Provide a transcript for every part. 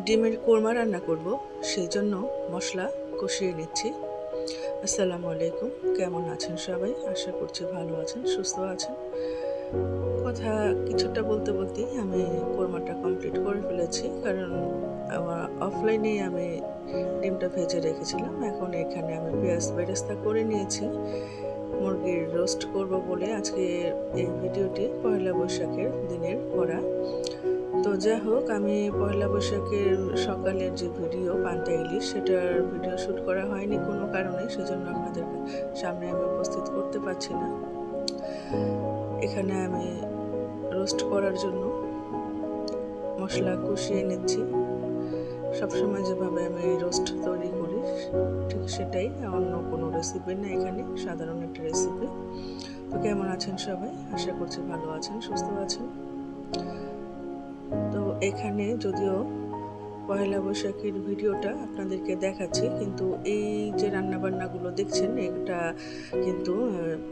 ডিমের কোরমা রান্না করব, সেই জন্য মশলা কষিয়ে নিচ্ছি। আসসালামু আলাইকুম, কেমন আছেন সবাই? আশা করছি ভালো আছেন, সুস্থ আছেন। কথা কিছুটা বলতে বলতেই আমি কোরমাটা কমপ্লিট করে ফেলেছি, কারণ আমার অফলাইনেই আমি ডিমটা ভেজে রেখেছিলাম। এখন এখানে আমি পেঁয়াজ বেরেস্তা করে নিয়েছি। মুরগির রোস্ট করব বলে আজকে এই ভিডিওটি পয়লা বৈশাখের দিনের করা। তো যাই হোক, আমি পয়লা বৈশাখের সকালের যে ভিডিও পান্তা ইলিশ, সেটার ভিডিও শ্যুট করা হয়নি কোনো কারণে, সেজন্য আপনাদের সামনে আমি উপস্থিত করতে পারছি না। এখানে আমি রোস্ট করার জন্য মশলা কষিয়ে নিচ্ছি। সবসময় যেভাবে আমি রোস্ট তৈরি করি ঠিক সেটাই, অন্য কোনো রেসিপি না, এখানে সাধারণ একটা রেসিপি। তো কেমন আছেন সবাই? আশা করছি ভালো আছেন, সুস্থ আছেন। তো এখানে যদিও পয়লা বৈশাখের ভিডিওটা আপনাদেরকে দেখাচ্ছি, কিন্তু এই যে রান্নাবান্নাগুলো দেখছেন এটা কিন্তু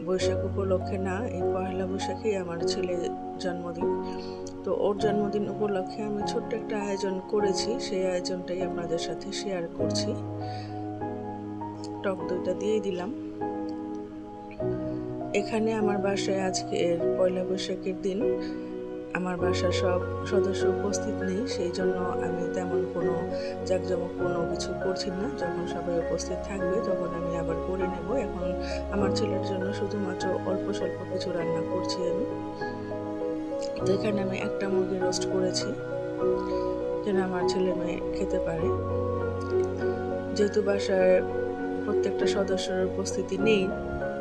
বৈশাখ উপলক্ষে না, এই পয়লা বৈশাখেই আমার ছেলের জন্মদিন। তো ওর জন্মদিন উপলক্ষে আমি ছোট্ট একটা আয়োজন করেছি, সেই আয়োজনটাই আপনাদের সাথে শেয়ার করছি। টক দইটা দিয়ে দিলাম। এখানে আমার বাসায় আজকের পয়লা বৈশাখের দিন আমার বাসার সব সদস্য উপস্থিত নেই, সেই জন্য আমি তেমন কোনো জাঁকজমক কোনো কিছু করছি না। যখন সবাই উপস্থিত থাকবে তখন আমি আবার করে নেব। এখন আমার ছেলের জন্য শুধুমাত্র অল্প স্বল্প কিছু রান্না করছি আমি। তো এখানে আমি একটা মুরগি রোস্ট করেছি যেন আমার ছেলে মেয়ে খেতে পারে। যেহেতু বাসায় প্রত্যেকটা সদস্যের উপস্থিতি নেই,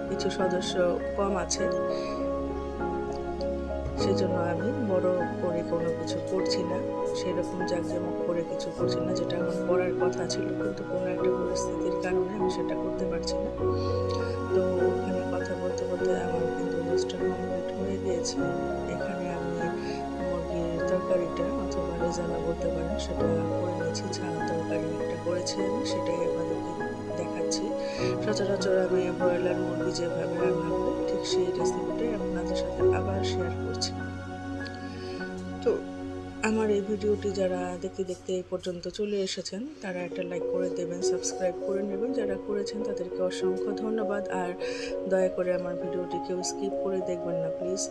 কিছু সদস্য কম আছে, সেজন্য আমি বড় করে কোনো কিছু করছি না, সেরকম জাঁকজমক করে কিছু করছি না, যেটা আমার করার কথা ছিল, কিন্তু কোনো একটা পরিস্থিতির কারণে আমি সেটা করতে পারছি না। তো ওখানে কথা বলতে বলতে আমার কিন্তু রোস্টটা কমপ্লিট হয়ে গিয়েছে। এখানে আমি মুরগির তরকারিটা অথবা রেজালা বলতে পারেন, সেটা করে নিয়েছি। ঝাল তরকারি একটা করেছি আমি, সেটাই আপনাদেরকে দেখাচ্ছি। সচরাচর আমি ব্রয়লার মুরগি যেভাবে রান্না করি ঠিক সেই রেসিপিটাই আপনাদের সাথে আবার শেয়ার করছি। তো আমার এই ভিডিওটি যারা দেখতে দেখতে এই পর্যন্ত চলে এসেছেন তারা একটা লাইক করে দেবেন, সাবস্ক্রাইব করে নেবেন। যারা করেছেন তাদেরকে অসংখ্য ধন্যবাদ। আর দয়া করে আমার ভিডিওটি কেউ স্কিপ করে দেখবেন না প্লিজ।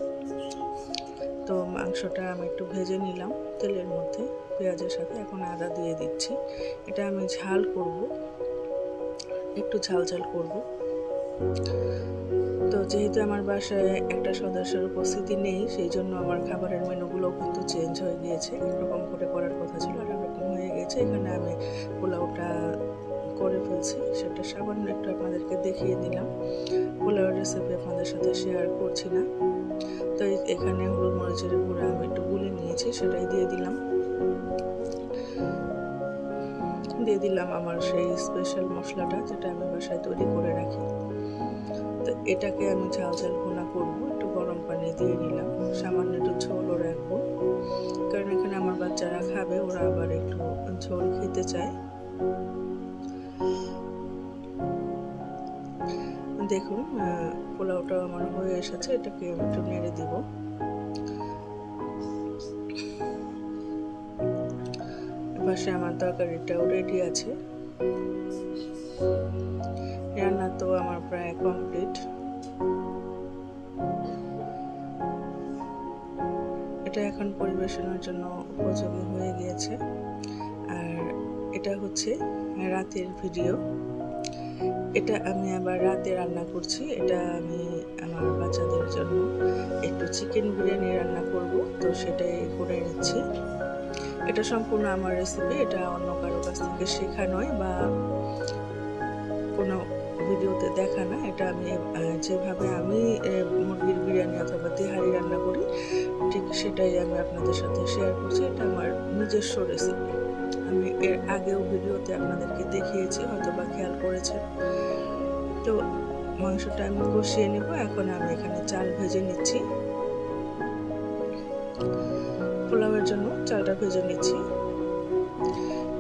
তো মাংসটা আমি একটু ভেজে নিলাম তেলের মধ্যে পেঁয়াজের সাথে। এখন আদা দিয়ে দিচ্ছি। এটা আমি ঝাল করব, একটু ঝাল ঝাল করব। তো যেহেতু আমার বাসায় একটা সদস্যের উপস্থিতি নেই, সেই জন্য আমার খাবারের মেনুগুলো কিন্তু চেঞ্জ হয়ে গিয়েছে। একরকম করে করার কথা ছিল, আর একরকম হয়ে গেছে। এখানে আমি পোলাওটা করে ফেলছি, সেটা সামান্য একটু আপনাদেরকে দেখিয়ে দিলাম। পোলাওয়ের রেসিপি আপনাদের সাথে শেয়ার করছি না। তো এখানে হলুদ মরিচের গুঁড়া আমি একটু গুলে নিয়েছি, সেটাই দিয়ে দিলাম আমার সেই স্পেশাল মশলাটা, যেটা আমি বাসায় তৈরি করে রাখি। তো এটাকে আমি ঝাল ঝাল ভুনা করবো, একটু গরম পানি দিয়ে নিলাম, সামান্য একটু ঝোলও রাখবো, কারণ এখানে আমার বাচ্চারা খাবে, ওরা আবার একটু ঝোল খেতে চায়। দেখুন পোলাওটা আমার হয়ে এসেছে, এটাকে আমি একটু নেড়ে দিব। পাশে আমার তরকারিটাও রেডি আছে। রান্না তো আমার প্রায় কমপ্লিট। এটা এখন পরিবেশনের জন্য উপযোগী হয়ে গিয়েছে। আর এটা হচ্ছে রাতের ভিডিও। এটা আমি আবার রাতে রান্না করছি। এটা আমি আমার বাচ্চাদের জন্য একটু চিকেন বিরিয়ানি রান্না করব, তো সেটাই করে নিচ্ছি। এটা সম্পূর্ণ আমার রেসিপি, এটা অন্য কারো কাছ থেকে শেখা নয় বা কোনো ভিডিওতে দেখা না। এটা আমি যেভাবে আমি মুরগির বিরিয়ানি অথবা তেহারি রান্না করি ঠিক সেটাই আমি আপনাদের সাথে শেয়ার করছি। এটা আমার নিজস্ব রেসিপি। আমি এর আগেও ভিডিওতে আপনাদেরকে দেখিয়েছি, হয়তো বা খেয়াল করেছেন। তো মাংসটা আমি কষিয়ে নেব। এখন আমি এখানে চাল ভেজে নিচ্ছি, পোলাওয়ের জন্য চালটা ভেজে নিচ্ছি।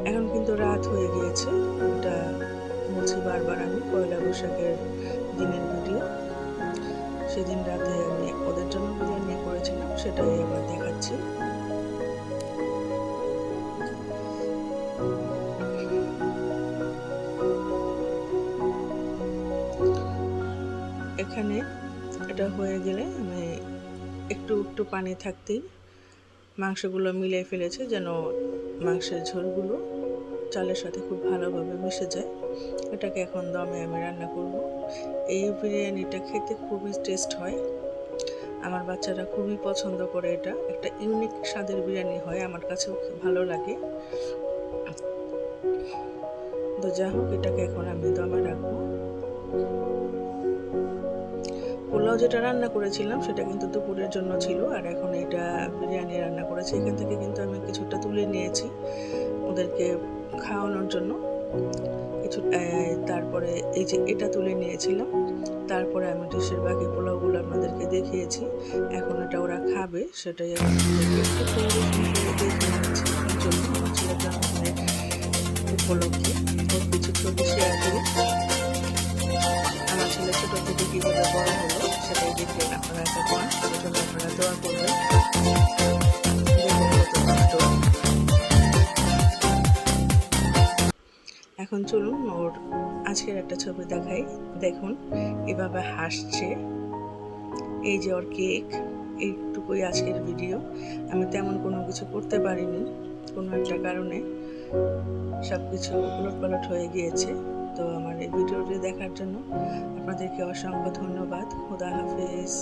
এখন কিন্তু রাত হয়ে গিয়েছে, এটা বলছি বারবার আমি, পয়লা বৈশাখের দিনের ভিডিও। সেদিন রাতে আমি ওদের জন্য বিরিয়ানি করেছিলাম, সেটাই আবার দেখাচ্ছি। এখানে এটা হয়ে গেলে আমি একটু একটু পানি থাকতেই মাংসগুলো মিলিয়ে ফেলেছি, যেন মাংসের ঝোলগুলো চালের সাথে খুব ভালোভাবে মিশে যায়। এটাকে এখন দমে আমি রান্না করব। এই বিরিয়ানিটা খেতে খুবই টেস্ট হয়, আমার বাচ্চারা খুবই পছন্দ করে। এটা একটা ইউনিক স্বাদের বিরিয়ানি হয়, আমার কাছেও ভালো লাগে। তো যা হোক, এটাকে এখন আমি দমে রাখবো। পোলাও যেটা রান্না করেছিলাম সেটা কিন্তু দুপুরের জন্য ছিল, আর এখন এটা বিরিয়ানি রান্না করেছি। এখান থেকে কিন্তু আমি কিছুটা তুলে নিয়েছি ওদেরকে খাওয়ানোর জন্য কিছু। তারপরে এই যে এটা তুলে নিয়েছিলাম, তারপরে আমি ডিশের বাকি পোলাওগুলো আপনাদেরকে দেখিয়েছি। এখন এটা ওরা খাবে, সেটাই এখন একটু পরিবেশন করে দেখে নিয়েছি। এই জন্য আমার ছেলের জন্মদিনের উপলক্ষে ওর কিছু ছবি শেয়ার করি। আমার ছেলে ছোট থেকে কীভাবে বড় হলো সেটাই দেখলেন আপনারা এতক্ষণ, সেজন্য আপনারা দোয়া করবেন। এখন চলুন ওর আজকের একটা ছবি দেখাই। দেখুন এভাবে হাসছে, এই যে ওর কেক। এইটুকুই আজকের ভিডিও। আমি তেমন কোনো কিছু করতে পারিনি, কোনো একটা কারণে সব কিছু উলটপালট হয়ে গিয়েছে। তো আমার এই ভিডিওটি দেখার জন্য আপনাদেরকে অসংখ্য ধন্যবাদ। খোদা হাফেজ।